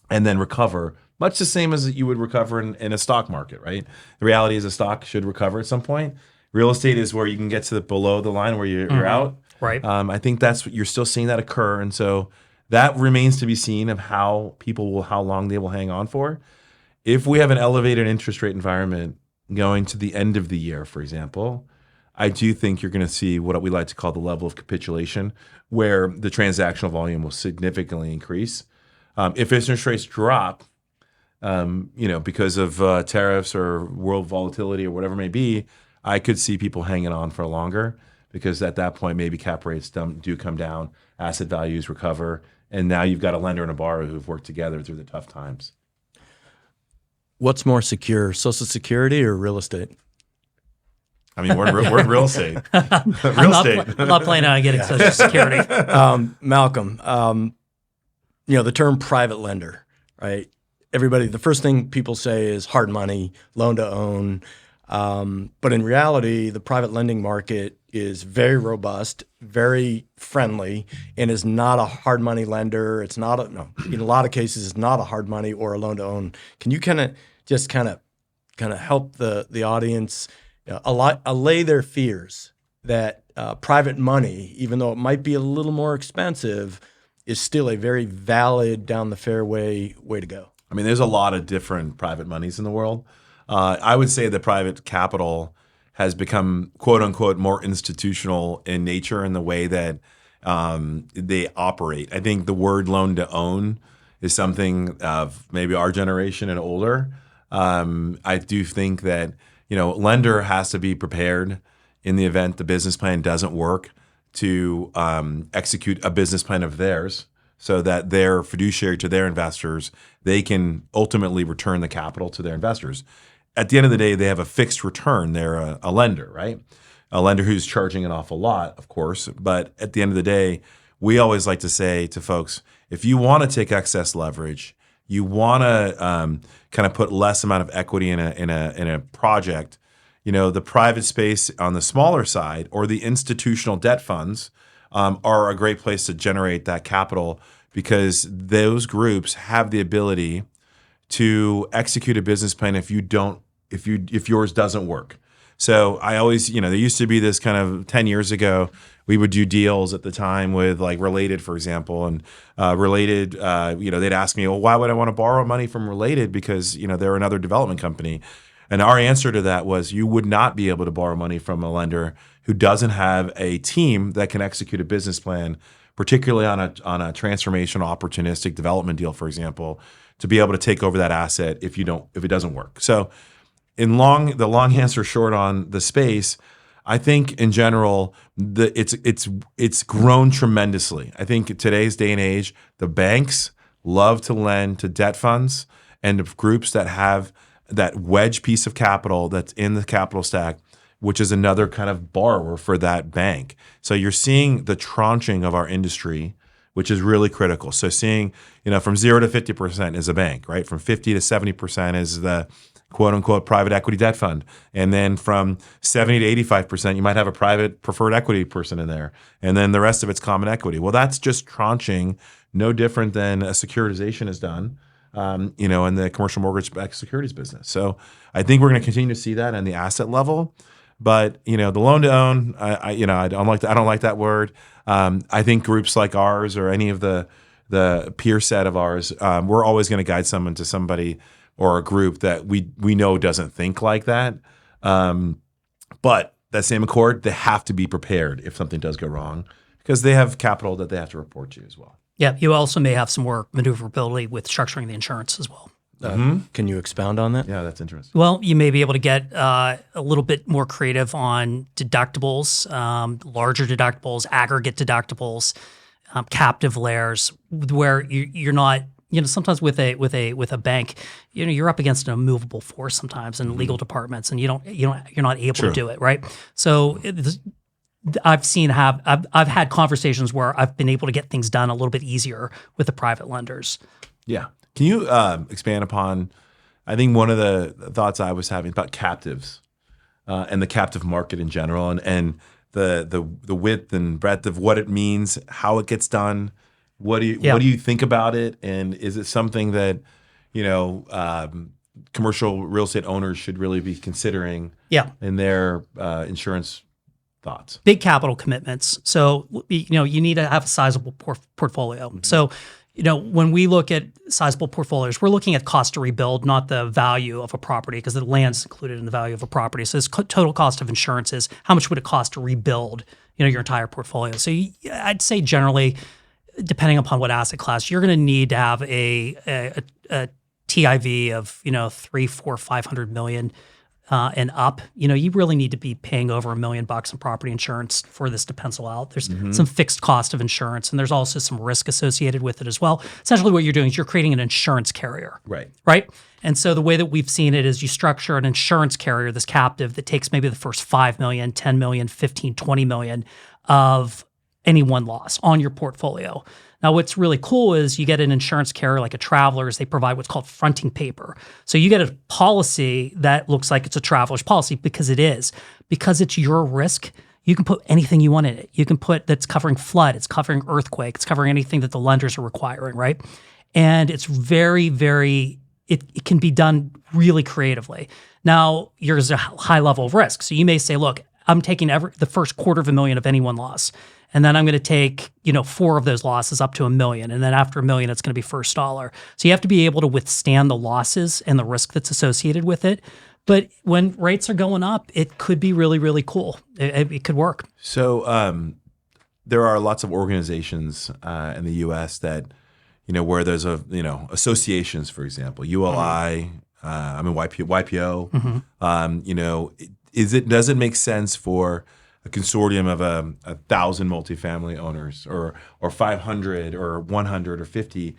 and then recover, much the same as you would recover in a stock market, right? The reality is a stock should recover at some point. Real estate is where you can get to below the line where you're out. Right. I think that's what you're still seeing that occur. And so that remains to be seen of how long they will hang on for. If we have an elevated interest rate environment going to the end of the year, for example, I do think you're going to see what we like to call the level of capitulation, where the transactional volume will significantly increase. If interest rates drop, because of tariffs or world volatility or whatever it may be, I could see people hanging on for longer, because at that point, maybe cap rates do come down, asset values recover, and now you've got a lender and a borrower who've worked together through the tough times. What's more secure, Social Security or real estate? We're in real estate. I'm not planning on getting Social Security. Malcolm, the term private lender, right? Everybody, the first thing people say is hard money, loan to own. But in reality, the private lending market is very robust, very friendly, and is not a hard money lender. It's not in a lot of cases, it's not a hard money or a loan to own. Can you kind of help the audience allay their fears that private money, even though it might be a little more expensive, is still a very valid down the fairway way to go? There's a lot of different private monies in the world. I would say that private capital has become, quote unquote, more institutional in nature in the way that they operate. I think the word loan to own is something of maybe our generation and older. I do think that, lender has to be prepared in the event the business plan doesn't work to execute a business plan of theirs, so that they're fiduciary to their investors. They can ultimately return the capital to their investors. At the end of the day, they have a fixed return. They're a lender, right? A lender who's charging an awful lot, of course. But at the end of the day, we always like to say to folks, if you want to take excess leverage, you want to kind of put less amount of equity in a project, the private space on the smaller side or the institutional debt funds are a great place to generate that capital, because those groups have the ability to execute a business plan if yours doesn't work. So I always, there used to be this kind of 10 years ago, we would do deals at the time with like Related, for example, and Related, they'd ask me, well, why would I want to borrow money from Related? Because, they're another development company. And our answer to that was, you would not be able to borrow money from a lender who doesn't have a team that can execute a business plan, particularly on a transformational, opportunistic development deal, for example, to be able to take over that asset if it doesn't work. So, the long answer short on the space, I think in general it's grown tremendously. I think in today's day and age, the banks love to lend to debt funds and groups that have that wedge piece of capital that's in the capital stack, which is another kind of borrower for that bank. So you're seeing the tranching of our industry, which is really critical. So seeing, from 0 to 50% is a bank, right? From 50 to 70% is the quote unquote private equity debt fund. And then from 70 to 85%, you might have a private preferred equity person in there. And then the rest of it's common equity. Well, that's just tranching, no different than a securitization is done, in the commercial mortgage-backed securities business. So I think we're going to continue to see that in the asset level. But the loan to own, I don't like that word. I think groups like ours or any of the peer set of ours, we're always going to guide someone to somebody or a group that we know doesn't think like that. But that same accord, they have to be prepared if something does go wrong because they have capital that they have to report to as well. Yeah, you also may have some more maneuverability with structuring the insurance as well. Can you expound on that? Yeah, that's interesting. Well, you may be able to get a little bit more creative on deductibles, larger deductibles, aggregate deductibles, captive layers, where you're not. Sometimes with a bank, you're up against an immovable force sometimes in legal departments, and you're not able to do it, right? So I've had conversations where I've been able to get things done a little bit easier with the private lenders. Yeah. Can you expand upon, I think one of the thoughts I was having about captives and the captive market in general and the width and breadth of what it means, how it gets done. What do you think about it? And is it something that, commercial real estate owners should really be considering in their insurance thoughts? Big capital commitments. So, you need to have a sizable portfolio. Mm-hmm. So, when we look at sizable portfolios, we're looking at cost to rebuild, not the value of a property, because the land's included in the value of a property. So this total cost of insurance is how much would it cost to rebuild, your entire portfolio. So I'd say generally, depending upon what asset class, you're going to need to have a TIV of 300, 400, 500 million and up. You really need to be paying over $1 million in property insurance for this to pencil out. There's some fixed cost of insurance, and there's also some risk associated with it as well. Essentially, what you're doing is you're creating an insurance carrier, right? And so the way that we've seen it is you structure an insurance carrier, this captive, that takes maybe the first 5 million, 10 million, 15, 20 million of any one loss on your portfolio. Now, what's really cool is you get an insurance carrier like a Travelers. They provide what's called fronting paper. So you get a policy that looks like it's a Travelers policy because it is. Because it's your risk, you can put anything you want in it. You can put that's covering flood, it's covering earthquake, it's covering anything that the lenders are requiring, right? And it's very, very, it can be done really creatively. Now, there's a high level of risk. So you may say, look, I'm taking the first $250,000 of any one loss. And then I'm going to take, 4 of those losses up to $1 million. And then after $1 million, it's going to be first dollar. So you have to be able to withstand the losses and the risk that's associated with it. But when rates are going up, it could be really, really cool. It could work. So there are lots of organizations in the U.S. that, where there's associations, for example, ULI, YPO. Mm-hmm. Does it make sense for a consortium of 1,000 multifamily owners or 500 or 100 or 50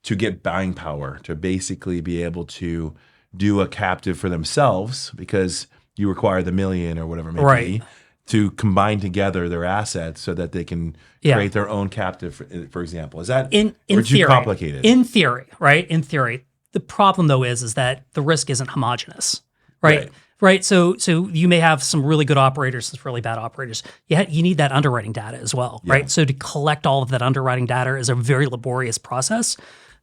to get buying power, to basically be able to do a captive for themselves because you require the $1 million or whatever it may be, to combine together their assets so that they can create their own captive, for example? Is that too complicated? In theory, right? In theory. The problem, though, is that the risk isn't homogenous, right? Right. So you may have some really good operators, some really bad operators. You need that underwriting data as well, right? So to collect all of that underwriting data is a very laborious process.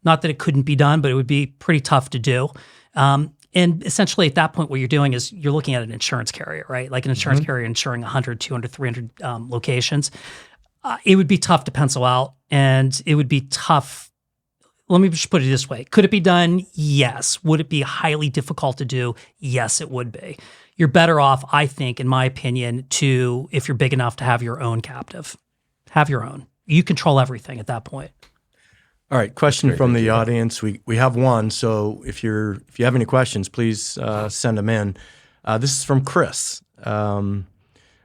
Not that it couldn't be done, but it would be pretty tough to do. And essentially at that point, what you're doing is you're looking at an insurance carrier, right? Like an insurance carrier insuring 100, 200, 300 locations. It would be tough to pencil out, and it would be tough. Let me just put it this way. Could it be done? Yes. Would it be highly difficult to do? Yes, it would be. You're better off, I think, in my opinion, if you're big enough to have your own captive. Have your own. You control everything at that point. All right, question from the audience. We have one, so if you have any questions, please send them in. This is from Chris.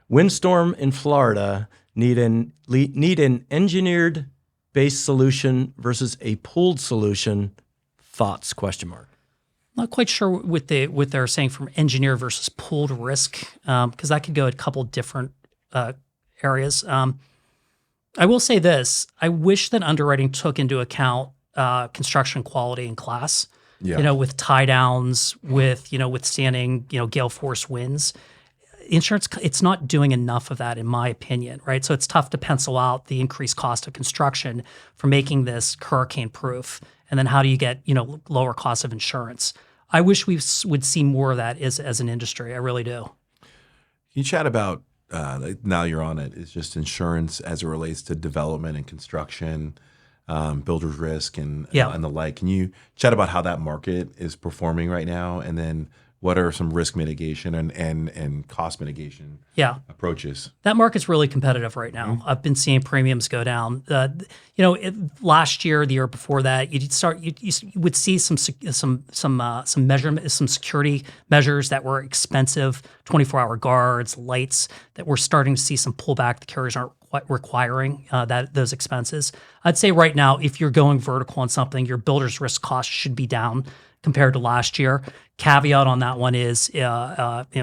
Windstorm in Florida need an engineered base solution versus a pooled solution. Thoughts? ? Not quite sure what they're saying from engineer versus pooled risk, because that could go a couple different areas. I will say this: I wish that underwriting took into account construction quality and class. Yeah. with tie downs, with withstanding gale force winds. Insurance, it's not doing enough of that, in my opinion, right? So it's tough to pencil out the increased cost of construction for making this hurricane proof. And then how do you get, lower cost of insurance? I wish we would see more of that as an industry. I really do. Can you chat about, now you're on it, is just insurance as it relates to development and construction, builder's risk and the like. Can you chat about how that market is performing right now? And then what are some risk mitigation and cost mitigation approaches? That market's really competitive right now. Mm-hmm. I've been seeing premiums go down. Last year, the year before that, you would see some measurement, some security measures that were expensive, 24-hour guards, lights, that we're starting to see some pullback. The carriers aren't quite requiring those expenses. I'd say right now, if you're going vertical on something, your builder's risk cost should be down compared to last year. Caveat on that one is,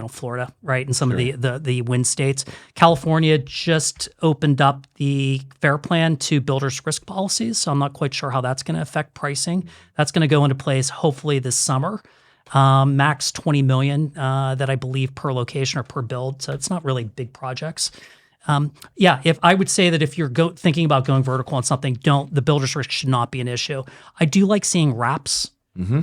Florida, right, and some of the wind states. California just opened up the FAIR plan to builders' risk policies, so I'm not quite sure how that's going to affect pricing. That's going to go into place hopefully this summer. Max $20 million that I believe per location or per build, so it's not really big projects. If I would say that if you're thinking about going vertical on something, the builder's risk should not be an issue. I do like seeing wraps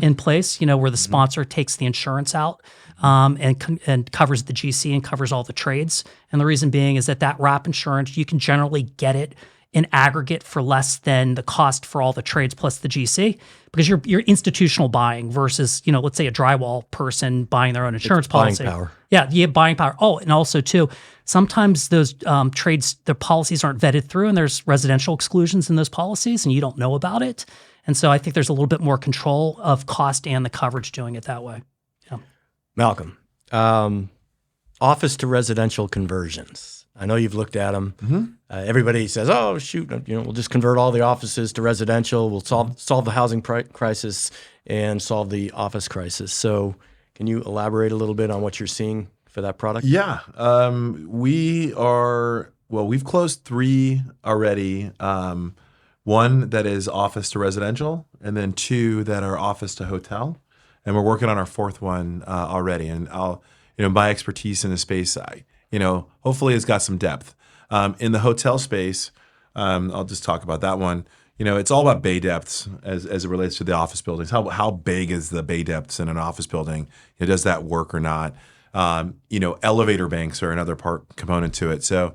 in place, where the sponsor takes the insurance out and covers the GC and covers all the trades. And the reason being is that wrap insurance, you can generally get it in aggregate for less than the cost for all the trades plus the GC, because you're institutional buying versus, let's say a drywall person buying their own insurance policy. Buying power. Yeah, you have buying power. Oh, and also too, sometimes those trades, the policies aren't vetted through, and there's residential exclusions in those policies, and you don't know about it. And so I think there's a little bit more control of cost and the coverage doing it that way. Yeah. Malcolm, office to residential conversions. I know you've looked at them. Mm-hmm. Everybody says, "Oh, shoot, we'll just convert all the offices to residential. We'll solve the housing crisis and solve the office crisis." So, can you elaborate a little bit on what you're seeing for that product? Yeah, we've closed 3 already. One that is office to residential, and then 2 that are office to hotel, and we're working on our 4th one already. And I'll, my expertise in the space, hopefully it's got some depth. In the hotel space, I'll just talk about that one. It's all about bay depths as it relates to the office buildings. How big is the bay depths in an office building? Does that work or not? Elevator banks are another component to it. So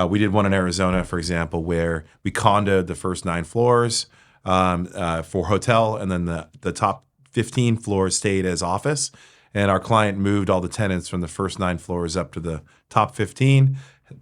we did one in Arizona, for example, where we condoed the first 9 floors for hotel, and then the top 15 floors stayed as office. And our client moved all the tenants from the first 9 floors up to the top 15.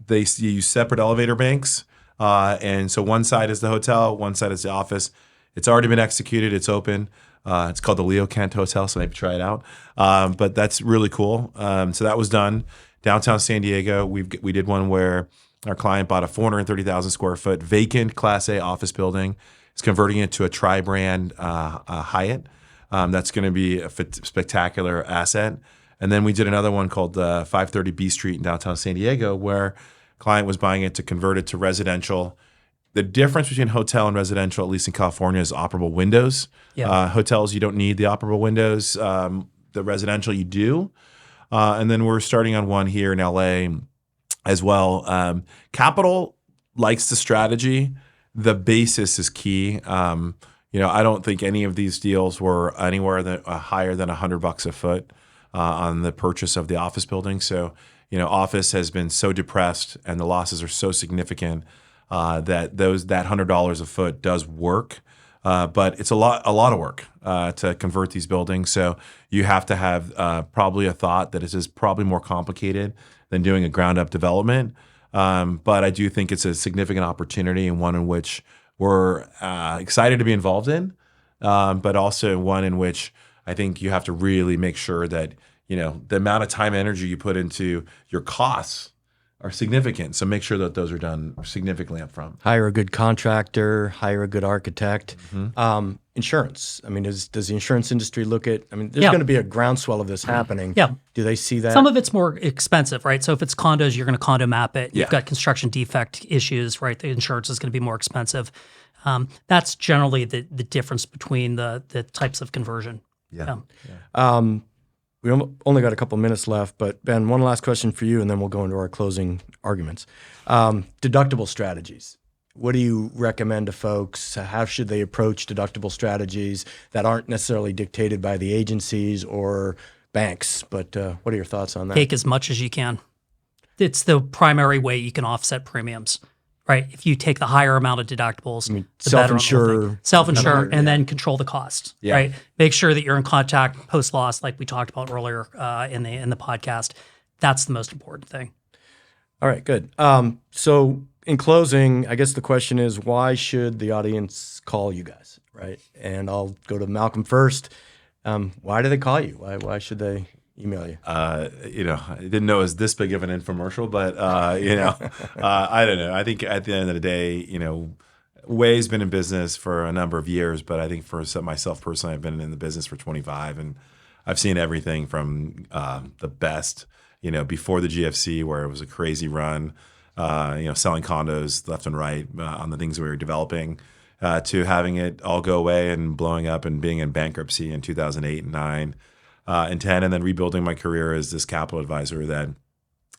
They use separate elevator banks. And so one side is the hotel, one side is the office. It's already been executed. It's open. It's called the Leo Kent Hotel, so maybe try it out. But that's really cool. So that was done. Downtown San Diego, we did one where our client bought a 430,000 square foot vacant Class A office building. It's converting it to a tri-brand Hyatt. That's going to be a spectacular asset. And then we did another one called 530 B Street in downtown San Diego, where client was buying it to convert it to residential. The difference between hotel and residential, at least in California, is operable windows. Yeah. Hotels, you don't need the operable windows. The residential, you do. And then we're starting on one here in LA as well. Capital likes the strategy. The basis is key. I don't think any of these deals were anywhere higher than $100 a foot on the purchase of the office building. So, office has been so depressed and the losses are so significant that $100 a foot does work. But it's a lot of work to convert these buildings. So you have to have probably a thought that it is probably more complicated than doing a ground up development. But I do think it's a significant opportunity and one in which we're excited to be involved in, but also one in which I think you have to really make sure that, the amount of time and energy you put into your costs are significant. So make sure that those are done significantly up front. Hire a good contractor, hire a good architect. Mm-hmm. Insurance. I mean, does the insurance industry look at, there's going to be a groundswell of this happening. Yeah. Do they see that? Some of it's more expensive, right? So if it's condos, you're going to condo map it. Yeah. You've got construction defect issues, right? The insurance is going to be more expensive. That's generally the difference between the types of conversion. Yeah. We only got a couple minutes left, but Ben, one last question for you, and then we'll go into our closing arguments. Deductible strategies. What do you recommend to folks? How should they approach deductible strategies that aren't necessarily dictated by the agencies or banks? But what are your thoughts on that? Take as much as you can. It's the primary way you can offset premiums, right? If you take the higher amount of deductibles, the better on the whole thing. Self-insure, and then control the cost, right? Make sure that you're in contact post-loss, like we talked about earlier in the podcast. That's the most important thing. All right, good. So in closing, I guess the question is, why should the audience call you guys, right? And I'll go to Malcolm first. Why do they call you? Why should they email you? I didn't know it was this big of an infomercial, but I don't know. I think at the end of the day, Way's been in business for a number of years, but I think for myself personally, I've been in the business for 25, and I've seen everything from the best, before the GFC, where it was a crazy run, selling condos left and right on the things we were developing, to having it all go away and blowing up and being in bankruptcy in 2008 and 9 and 10, and then rebuilding my career as this capital advisor that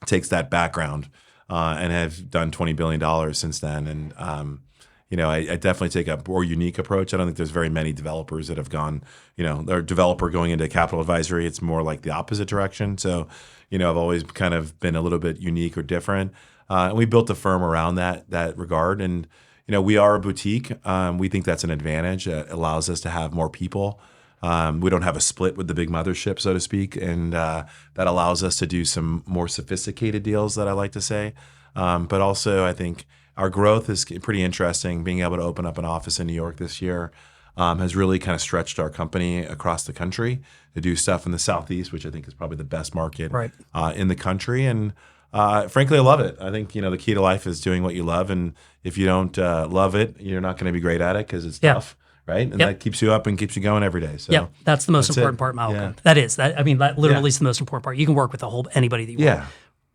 takes that background and have done $20 billion since then. And I definitely take a more unique approach. I don't think there's very many developers that have gone, they're a developer going into capital advisory. It's more like the opposite direction. So, I've always kind of been a little bit unique or different. And we built a firm around that regard. And, we are a boutique. We think that's an advantage. It allows us to have more people. We don't have a split with the big mothership, so to speak. And that allows us to do some more sophisticated deals, that I like to say. But also, I think our growth is pretty interesting. Being able to open up an office in New York this year has really kind of stretched our company across the country to do stuff in the Southeast, which I think is probably the best market in the country. And frankly, I love it. I think, the key to life is doing what you love. And if you don't love it, you're not going to be great at it because it's tough. Right. And that keeps you up and keeps you going every day. So that's the most important part, Malcolm. That literally is the most important part. You can work with anybody that you want.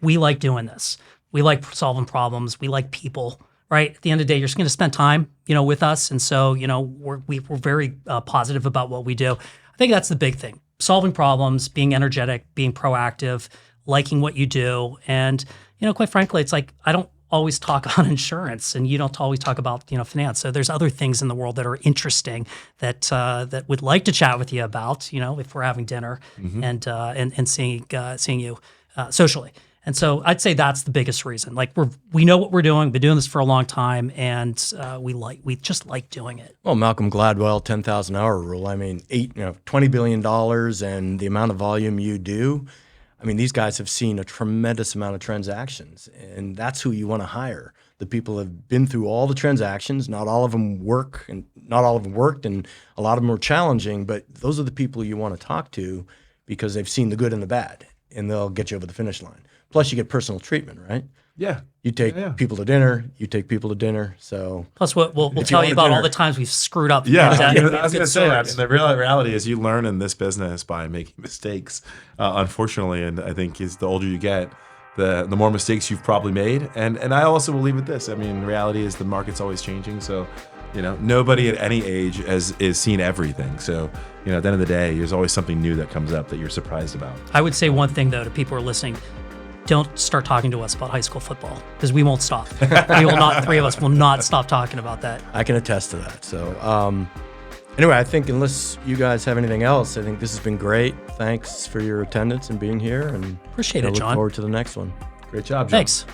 We like doing this. We like solving problems. We like people, right? At the end of the day, you're just going to spend time, with us. And so, we're very positive about what we do. I think that's the big thing. Solving problems, being energetic, being proactive, liking what you do. And, quite frankly, it's like, I don't always talk on insurance, and you don't always talk about finance. So there's other things in the world that are interesting that would like to chat with you about. If we're having dinner and seeing you socially. And so I'd say that's the biggest reason. Like we know what we're doing. Been doing this for a long time, and we just like doing it. Well, Malcolm Gladwell, 10,000 hour rule. I mean, $20 billion and the amount of volume you do. I mean, these guys have seen a tremendous amount of transactions, and that's who you want to hire. The people have been through all the transactions. Not all of them work, and not all of them worked, and a lot of them were challenging. But those are the people you want to talk to because they've seen the good and the bad, and they'll get you over the finish line. Plus, you get personal treatment, right? Yeah. You take people to dinner. You take people to dinner. So plus, we'll tell you about all the times we've screwed up. Yeah, I was going to say that. The reality is, you learn in this business by making mistakes. Unfortunately, and I think is the older you get, the more mistakes you've probably made. And I also will leave with this. I mean, the reality is the market's always changing. So, nobody at any age is seen everything. So, at the end of the day, there's always something new that comes up that you're surprised about. I would say one thing though to people who are listening. Don't start talking to us about high school football because we won't stop. We will not. Three of us will not stop talking about that. I can attest to that. So anyway, I think unless you guys have anything else, I think this has been great. Thanks for your attendance and being here. And appreciate it, John. Look forward to the next one. Great job, John. Thanks.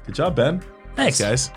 Good job, Ben. Thanks, guys.